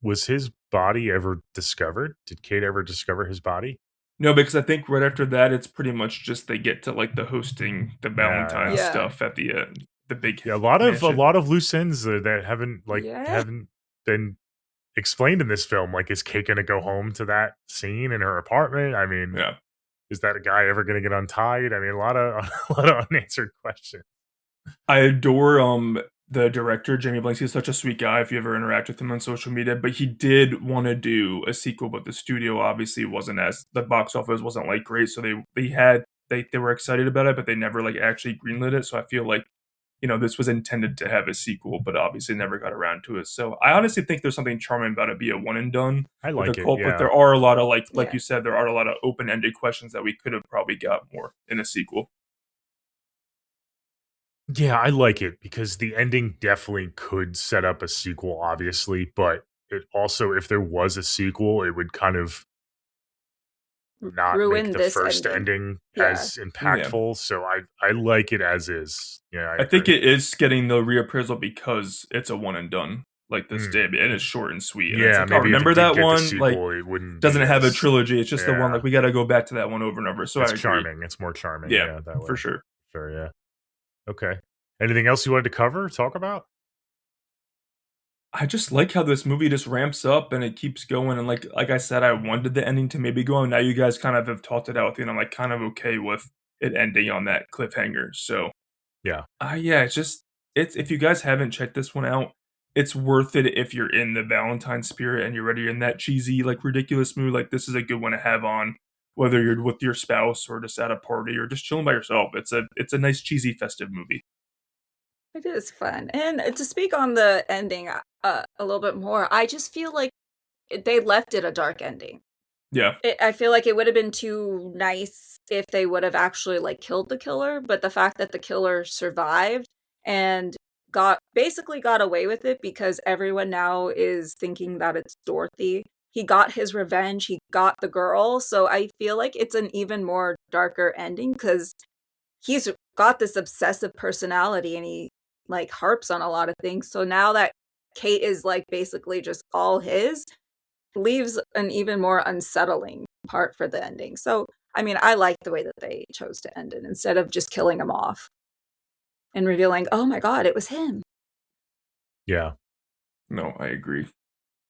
Was his body ever discovered? Did Kate ever discover his body? No, because I think right after that, it's pretty much just they get to like the hosting the Valentine stuff at the big. Yeah, a lot of loose ends that haven't been explained in this film. Like, is Kate going to go home to that scene in her apartment? I mean, is that guy ever going to get untied? I mean, a lot of unanswered questions. I adore the director, Jamie Blanks. He's such a sweet guy if you ever interact with him on social media, but he did want to do a sequel, but the studio obviously the box office wasn't like great, so they were excited about it, but they never like actually greenlit it. So I feel like, this was intended to have a sequel, but obviously never got around to it. So I honestly think there's something charming about it be a one and done. I like it, but there are a lot of like you said, there are a lot of open-ended questions that we could have probably got more in a sequel. Yeah, I like it because the ending definitely could set up a sequel, obviously, but it also, if there was a sequel, it would kind of not ruin make the this first ending as impactful. Yeah. So I like it as is. Yeah, I think it is getting the reappraisal because it's a one and done. Like this did, and it's short and sweet. And yeah, like, maybe remember that one? Sequel, like, it wouldn't doesn't have a trilogy. It's just the one. Like, we got to go back to that one over and over. So it's charming. It's more charming. Yeah, that way. For sure. Sure. Yeah. Okay. Anything else you wanted to talk about? I just like how this movie just ramps up and it keeps going. And like I said, I wanted the ending to maybe go on. Now you guys kind of have talked it out with me, and I'm like kind of okay with it ending on that cliffhanger. So yeah. It's just if you guys haven't checked this one out, it's worth it if you're in the Valentine spirit and you're ready in that cheesy, like ridiculous mood. Like, this is a good one to have on, whether you're with your spouse or just at a party or just chilling by yourself. It's a nice cheesy festive movie. It is fun. And to speak on the ending a little bit more, I just feel like they left it a dark ending. Yeah. I feel like it would have been too nice if they would have actually like killed the killer, but the fact that the killer survived and got away with it because everyone now is thinking that it's Dorothy. He got his revenge. He got the girl. So I feel like it's an even more darker ending because he's got this obsessive personality and he like harps on a lot of things. So now that Kate is like basically just all his, leaves an even more unsettling part for the ending. So, I mean, I like the way that they chose to end it instead of just killing him off and revealing, oh my God, it was him. Yeah. No, I agree.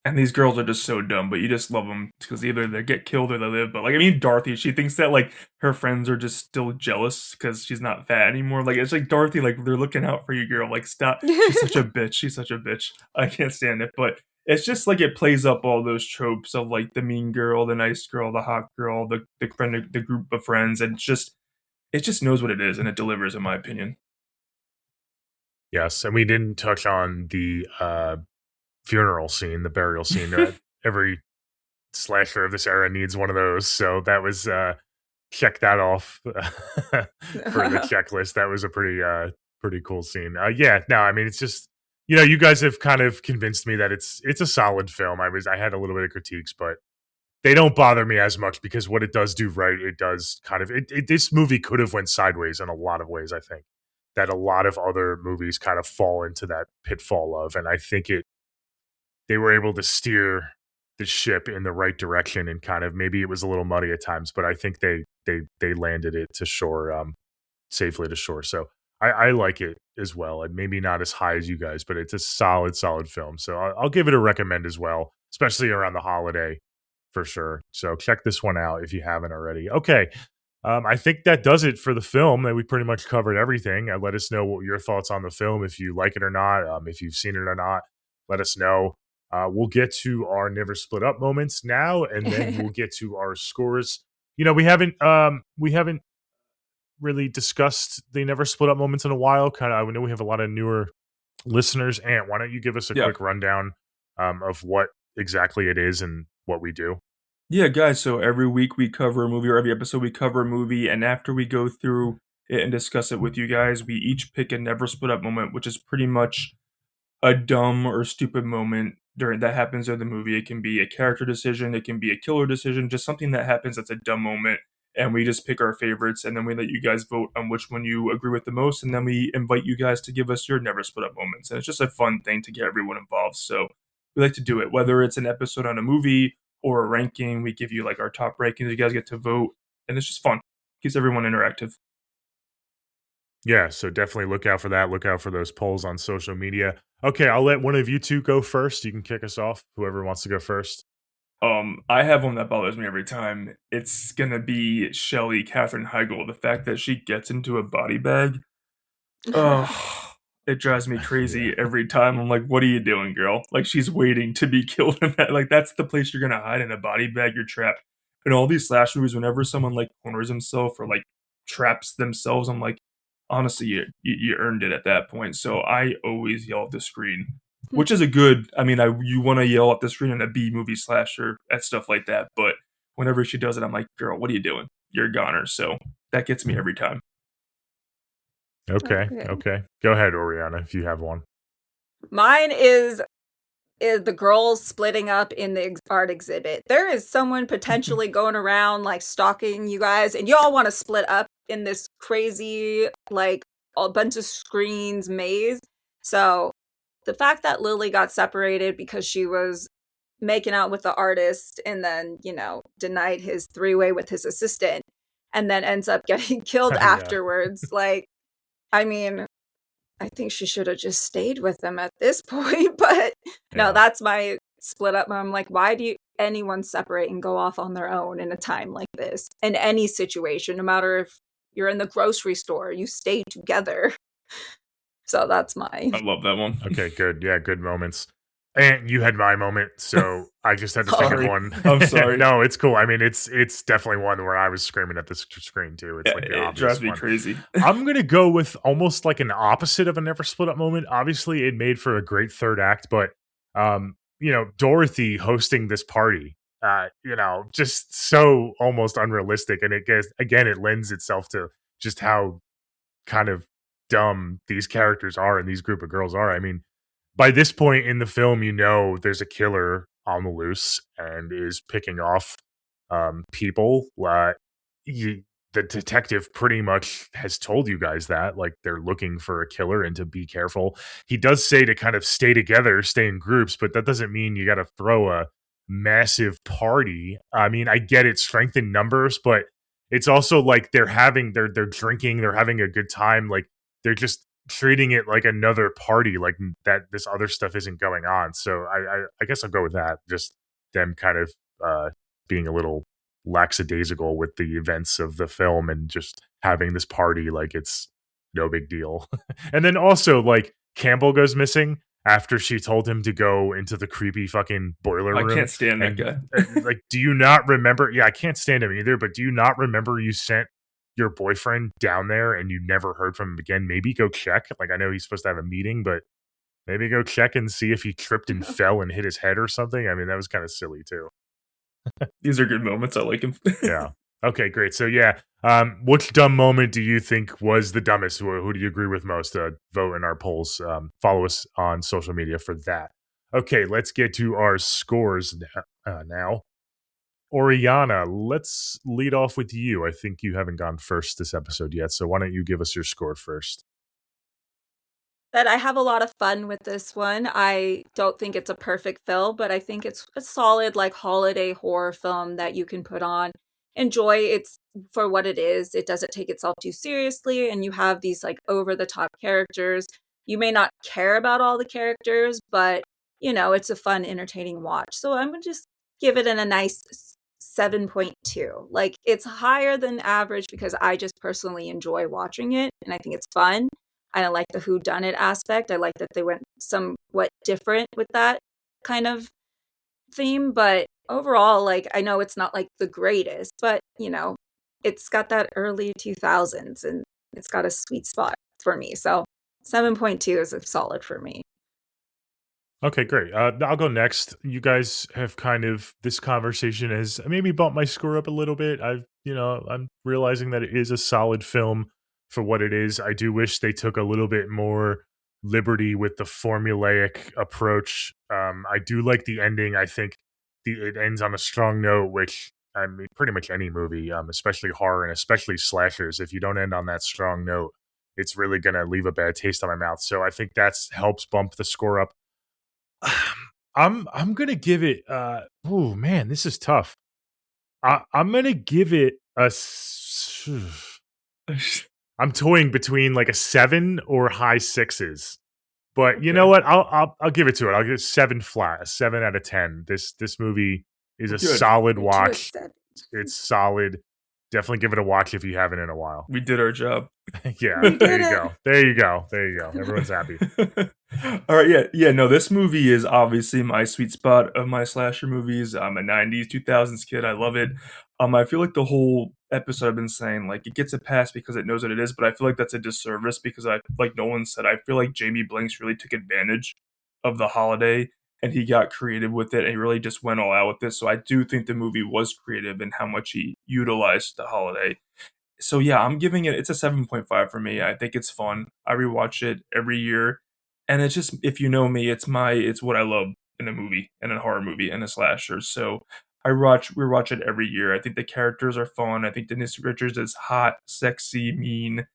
And these girls are just so dumb, but you just love them because either they get killed or they live. But like, I mean, Dorothy, she thinks that like her friends are just still jealous because she's not fat anymore. Like, it's like Dorothy, like they're looking out for you, girl. Like, stop. She's such a bitch. She's such a bitch. I can't stand it. But it's just like it plays up all those tropes of like the mean girl, the nice girl, the hot girl, the friend, the group of friends, and it just knows what it is and it delivers, in my opinion. Yes, and we didn't touch on the funeral scene, the burial scene. Every slasher of this era needs one of those, so that was check that off for the checklist. That was a pretty cool scene. Yeah, no, I mean it's just you guys have kind of convinced me that it's a solid film. I had a little bit of critiques, but they don't bother me as much because what it does do right, it does kind of this movie could have went sideways in a lot of ways. I think that a lot of other movies kind of fall into that pitfall of, and I think they were able to steer the ship in the right direction, and kind of maybe it was a little muddy at times, but I think they landed it to shore safely to shore. So I like it as well, and maybe not as high as you guys, but it's a solid film. So I'll give it a recommend as well, especially around the holiday for sure. So check this one out if you haven't already. Okay. I think that does it for the film. That we pretty much covered everything. Let us know what your thoughts on the film, if you like it or not, if you've seen it or not. Let us know. We'll get to our never split up moments now, and then we'll get to our scores. We haven't really discussed the never split up moments in a while. I know we have a lot of newer listeners. Ant, why don't you give us a quick rundown of what exactly it is and what we do? Yeah, guys, so every week we cover a movie, or every episode we cover a movie, and after we go through it and discuss it with you guys, we each pick a never split up moment, which is pretty much a dumb or stupid moment during that happens in the movie. It can be a character decision, it can be a killer decision, just something that happens that's a dumb moment, and we just pick our favorites, and then we let you guys vote on which one you agree with the most, and then we invite you guys to give us your never split up moments, and it's just a fun thing to get everyone involved. So we like to do it, whether it's an episode on a movie or a ranking. We give you like our top rankings, you guys get to vote, and it's just fun. Keeps everyone interactive. Yeah, so definitely look out for that. Look out for those polls on social media. Okay, I'll let one of you two go first. You can kick us off, whoever wants to go first. I have one that bothers me every time. It's gonna be Shelley Katherine Heigl. The fact that she gets into a body bag, oh, it drives me crazy every time. I'm like, what are you doing, girl? Like, she's waiting to be killed in that. Like, that's the place you're gonna hide, in a body bag. You're trapped. In all these slash movies, whenever someone like corners himself or like traps themselves, I'm like, honestly, you earned it at that point. So I always yell at the screen, which is a good. I mean, you want to yell at the screen in a B movie slasher at stuff like that, but whenever she does it, I'm like, girl, what are you doing? You're a goner. So that gets me every time. Okay. Go ahead, Oriana, if you have one. Mine is the girls splitting up in the art exhibit. There is someone potentially going around like stalking you guys, and y'all want to split up in this crazy, like, a bunch of screens maze. So the fact that Lily got separated because she was making out with the artist and then, denied his three-way with his assistant and then ends up getting killed afterwards. Like, I mean, I think she should have just stayed with them at this point, but no, that's my split up. I'm like, why do anyone separate and go off on their own in a time like this? In any situation, no matter if you're in the grocery store, you stay together. So that's mine. I love that one. Okay, good. Yeah, good moments. And you had my moment, so I just had to think of one. I'm sorry. No, it's cool. I mean, it's definitely one where I was screaming at the screen too. It's like the it obvious drives me one. crazy. I'm gonna go with almost like an opposite of a never split up moment. Obviously, it made for a great third act, but Dorothy hosting this party, just so almost unrealistic, and it lends itself to just how kind of dumb these characters are and these group of girls are. I mean, by this point in the film, there's a killer on the loose and is picking off people. The detective pretty much has told you guys that, like, they're looking for a killer and to be careful. He does say to kind of stay together, stay in groups, but that doesn't mean you got to throw a massive party. I mean, I get it, strength in numbers, but it's also like they're drinking, they're having a good time. Like, they're just treating it like another party, like that this other stuff isn't going on. So I guess I'll go with that. Just them kind of being a little lackadaisical with the events of the film and just having this party like it's no big deal. And then also like Campbell goes missing after she told him to go into the creepy fucking boiler room. I can't stand that guy. Like, do you not remember? Yeah, I can't stand him either. But do you not remember you sent your boyfriend down there and you never heard from him again? Maybe go check. Like, I know he's supposed to have a meeting, but maybe go check and see if he tripped and fell and hit his head or something. I mean, that was kind of silly too. These are good moments. I like him. Yeah. Okay, great. So yeah, which dumb moment do you think was the dumbest? Who do you agree with most? Vote in our polls. Follow us on social media for that. Okay, let's get to our scores now. Oriana, let's lead off with you. I think you haven't gone first this episode yet, so why don't you give us your score first? That I have a lot of fun with this one. I don't think it's a perfect film, but I think it's a solid like holiday horror film that you can put on. Enjoy it's for what it is. It doesn't take itself too seriously, and you have these like over the top characters. You may not care about all the characters, but it's a fun, entertaining watch. So I'm gonna just give it a nice 7.2. Like it's higher than average because I just personally enjoy watching it and I think it's fun. I don't like the whodunit aspect. I like that they went somewhat different with that kind of theme. But overall, like, I know it's not like the greatest, but, it's got that early 2000s and it's got a sweet spot for me. So 7.2 is a solid for me. Okay, great. I'll go next. You guys have this conversation has maybe bumped my score up a little bit. I'm realizing that it is a solid film for what it is. I do wish they took a little bit more liberty with the formulaic approach. I do like the ending. I think it ends on a strong note, which I mean, pretty much any movie, especially horror and especially slashers, if you don't end on that strong note, it's really going to leave a bad taste on my mouth. So I think that's helps bump the score up. I'm gonna give it. Oh man, this is tough. I'm gonna give it I'm toying between like a 7 or high 6s. But you know what? I'll give it to it. I'll give it 7 flat, a 7 out of 10. This movie is a Good. solid watch. It's solid. Definitely give it a watch if you haven't in a while. We did our job. Yeah, there you go. There you go. There you go. Everyone's happy. All right, yeah. No, this movie is obviously my sweet spot of my slasher movies. I'm a 90s, 2000s kid. I love it. I feel like the whole episode I've been saying, like, it gets a pass because it knows what it is, but I feel like that's a disservice because like Nolan said, I feel like Jamie Blanks really took advantage of the holiday and he got creative with it and he really just went all out with this. So I do think the movie was creative in how much he utilized the holiday. So yeah, I'm giving it's a 7.5 for me. I think it's fun. I rewatch it every year. And it's just, if you know me, it's what I love in a movie, in a horror movie, and a slasher. So rewatch it every year. I think the characters are fun. I think Denise Richards is hot, sexy, mean,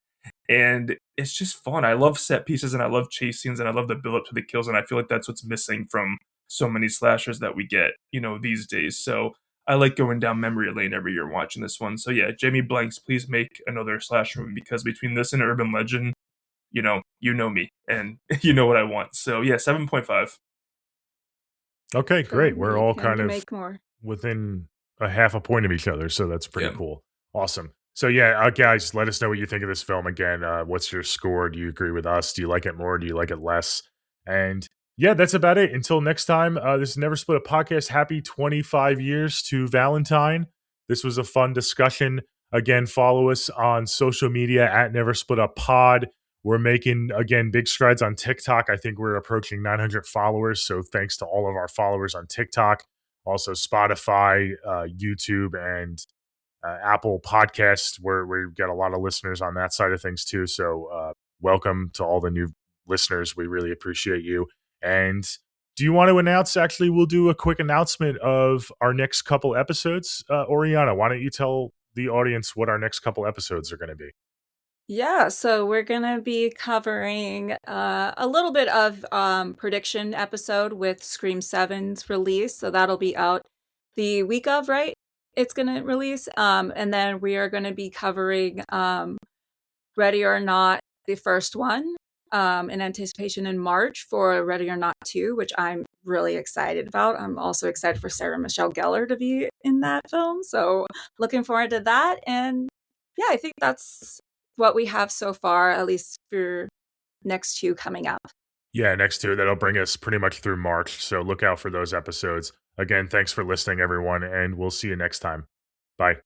and it's just fun. I love set pieces and I love chase scenes and I love the build up to the kills. And I feel like that's what's missing from so many slashers that we get, these days. So I like going down memory lane every year watching this one. So yeah, Jamie Blanks, please make another slasher movie because between this and Urban Legend, you know me and you know what I want. So yeah, 7.5. Okay, great. We're all kind of make more. within a half a point of each other, so that's pretty Yeah. cool. Awesome. So yeah, guys, let us know what you think of this film. Again, what's your score? Do you agree with us? Do you like it more? Do you like it less? And yeah, that's about it. Until next time, this is Never Split a Podcast. Happy 25 years to Valentine. This was a fun discussion. Again, follow us on social media at Never Split a Pod. We're making, again, big strides on TikTok. I think we're approaching 900 followers. So thanks to all of our followers on TikTok. Also Spotify, YouTube, and Apple Podcasts, where we've got a lot of listeners on that side of things too. So welcome to all the new listeners. We really appreciate you. And do you want to announce, actually, we'll do a quick announcement of our next couple episodes. Oriana, why don't you tell the audience what our next couple episodes are going to be? Yeah, so we're gonna be covering a little bit of prediction episode with Scream 7's release. So that'll be out the week of, right? It's gonna release. And then we are gonna be covering Ready or Not, the first one. in anticipation in March for Ready or Not 2, which I'm really excited about. I'm also excited for Sarah Michelle Gellar to be in that film. So looking forward to that. And yeah, I think that's what we have so far, at least for next 2 coming up. Yeah, next 2. That'll bring us pretty much through March. So look out for those episodes. Again, thanks for listening, everyone, and we'll see you next time. Bye.